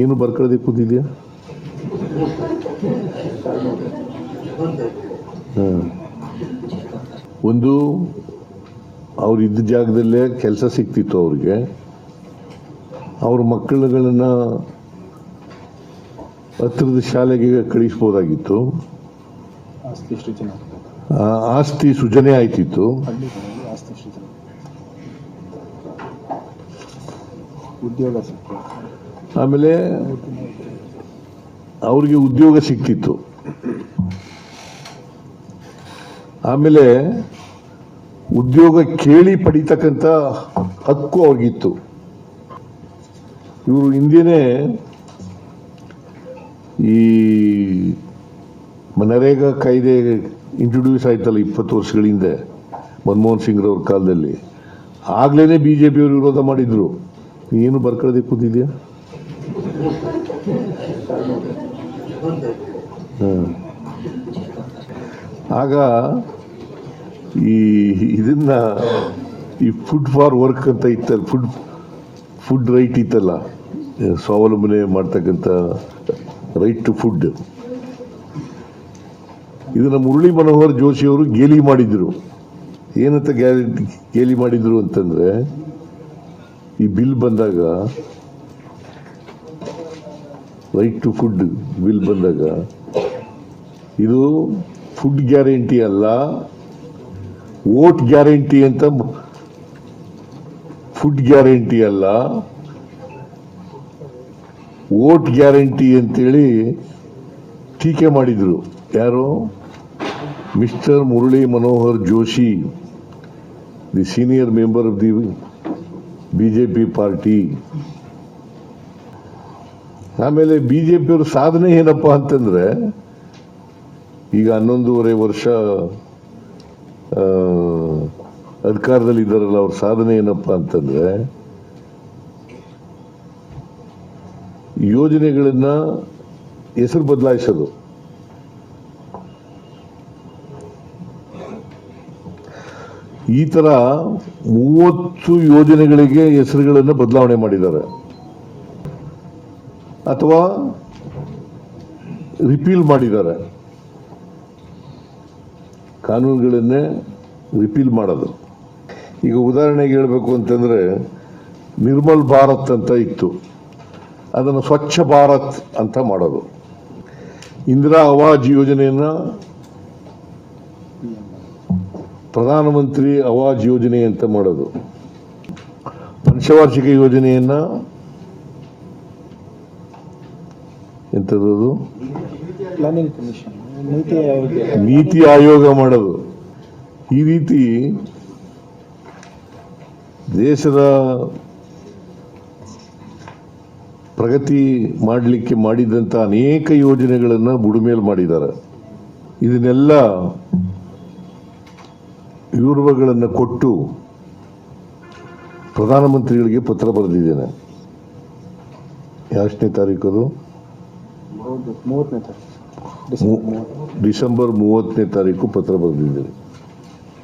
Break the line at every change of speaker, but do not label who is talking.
ಏನು ಬರ್ಕೊಳ್ಳದೆ ಕೂತಿದ್ಯಾ? ಒಂದು ಅವ್ರು ಇದ್ದ ಜಾಗದಲ್ಲೇ ಕೆಲಸ ಸಿಕ್ತಿತ್ತು ಅವ್ರಿಗೆ. ಅವ್ರ ಮಕ್ಕಳುಗಳನ್ನ ಹತ್ತಿರದ ಶಾಲೆಗೆ ಕಳಿಸ್ಬೋದಾಗಿತ್ತು. ಆಸ್ತಿ ಸೃಜನೆ ಆಯ್ತಿತ್ತು. ಆಮೇಲೆ ಅವ್ರಿಗೆ ಉದ್ಯೋಗ ಸಿಕ್ತಿತ್ತು. ಆಮೇಲೆ ಉದ್ಯೋಗ ಕೇಳಿ ಪಡಿತಕ್ಕಂಥ ಹಕ್ಕು ಅವ್ರಿಗಿತ್ತು. ಇವರು ಹಿಂದೆನೇ ಈ ಮನರೇಗಾ ಕಾಯ್ದೆ ಇಂಟ್ರೊಡ್ಯೂಸ್ ಆಯ್ತಲ್ಲ 20 ವರ್ಷಗಳ ಹಿಂದೆ ಮನಮೋಹನ್ ಸಿಂಗ್ ರವ್ರ ಕಾಲದಲ್ಲಿ. ಆಗ್ಲೇನೆ ಬಿಜೆಪಿಯವರು ವಿರೋಧ ಮಾಡಿದ್ರು. ಏನು ಬರ್ಕೊಳ್ಳದೆ ಕೂತಿದ್ಯಾ? ಆಗ ಇದನ್ನ ಈ ಫುಡ್ ಫಾರ್ ವರ್ಕ್ ಅಂತ ಇತ್ತಲ್ಲ, ಫುಡ್ ರೈಟ್ ಇತ್ತಲ್ಲ, ಸ್ವಾವಲಂಬನೆ ಮಾಡ್ತಕ್ಕಂಥ ರೈಟ್ ಟು ಫುಡ್. ಇದನ್ನ ಮುರಳಿ ಮನೋಹರ್ ಜೋಶಿ ಅವರು ಗೇಲಿ ಮಾಡಿದ್ರು. ಏನಂತ ಗೇಲಿ ಮಾಡಿದ್ರು ಅಂತಂದ್ರೆ, ಈ ಬಿಲ್ ಬಂದಾಗ, ರೈಟ್ ಟು ಫುಡ್ ಬಿಲ್ ಬಂದಾಗ, ಇದು ಫುಡ್ ಗ್ಯಾರಂಟಿ ಅಲ್ಲ, ವೋಟ್ ಗ್ಯಾರಂಟಿ ಅಂತ. ಫುಡ್ ಗ್ಯಾರಂಟಿ ಅಲ್ಲ, ವೋಟ್ ಗ್ಯಾರಂಟಿ ಅಂತೇಳಿ ಟೀಕೆ ಮಾಡಿದ್ರು. ಯಾರು? Mister Murali Manohar Joshi, the senior member of the BJP party. ಆಮೇಲೆ ಬಿಜೆಪಿಯವ್ರ ಸಾಧನೆ ಏನಪ್ಪಾ ಅಂತಂದ್ರೆ, ಈಗ 11.5 ವರ್ಷ ಅಧಿಕಾರದಲ್ಲಿ ಇದ್ದಾರಲ್ಲ, ಅವ್ರ ಸಾಧನೆ ಏನಪ್ಪಾ ಅಂತಂದ್ರೆ, ಯೋಜನೆಗಳನ್ನ ಹೆಸರು ಬದಲಾಯಿಸೋದು. ಈ ತರ 30 ಯೋಜನೆಗಳಿಗೆ ಹೆಸರುಗಳನ್ನು ಬದಲಾವಣೆ ಮಾಡಿದ್ದಾರೆ, ಅಥವಾ ರಿಪೀಲ್ ಮಾಡಿದ್ದಾರೆ. ಕಾನೂನುಗಳನ್ನೇ ರಿಪೀಲ್ ಮಾಡೋದು. ಈಗ ಉದಾಹರಣೆಗೆ ಹೇಳಬೇಕು ಅಂತಂದ್ರೆ, ನಿರ್ಮಲ್ ಭಾರತ್ ಅಂತ ಇತ್ತು, ಅದನ್ನು ಸ್ವಚ್ಛ ಭಾರತ್ ಅಂತ ಮಾಡೋದು. ಇಂದಿರಾ ಆವಾಸ್ ಯೋಜನೆಯನ್ನ ಪ್ರಧಾನಮಂತ್ರಿ ಆವಾಸ್ ಯೋಜನೆ ಅಂತ ಮಾಡೋದು. ಪಂಚವಾರ್ಷಿಕ ಯೋಜನೆಯನ್ನ ಎಂಥದ್ದು, ನೀತಿ ಆಯೋಗ ಮಾಡೋದು. ಈ ರೀತಿ ದೇಶದ ಪ್ರಗತಿ ಮಾಡಲಿಕ್ಕೆ ಮಾಡಿದಂಥ ಅನೇಕ ಯೋಜನೆಗಳನ್ನು ಬುಡಮೇಲು ಮಾಡಿದ್ದಾರೆ. ಇದನ್ನೆಲ್ಲ ವಿವರಗಳನ್ನು ಕೊಟ್ಟು ಪ್ರಧಾನಮಂತ್ರಿಗಳಿಗೆ ಪತ್ರ ಬರೆದಿದ್ದೇನೆ. ಎಷ್ಟನೇ ತಾರೀಕು ಅದು? ಡಿಸೆಂಬರ್ 30ನೇ ತಾರೀಕು ಪತ್ರ ಬರೆದಿದ್ದೇನೆ.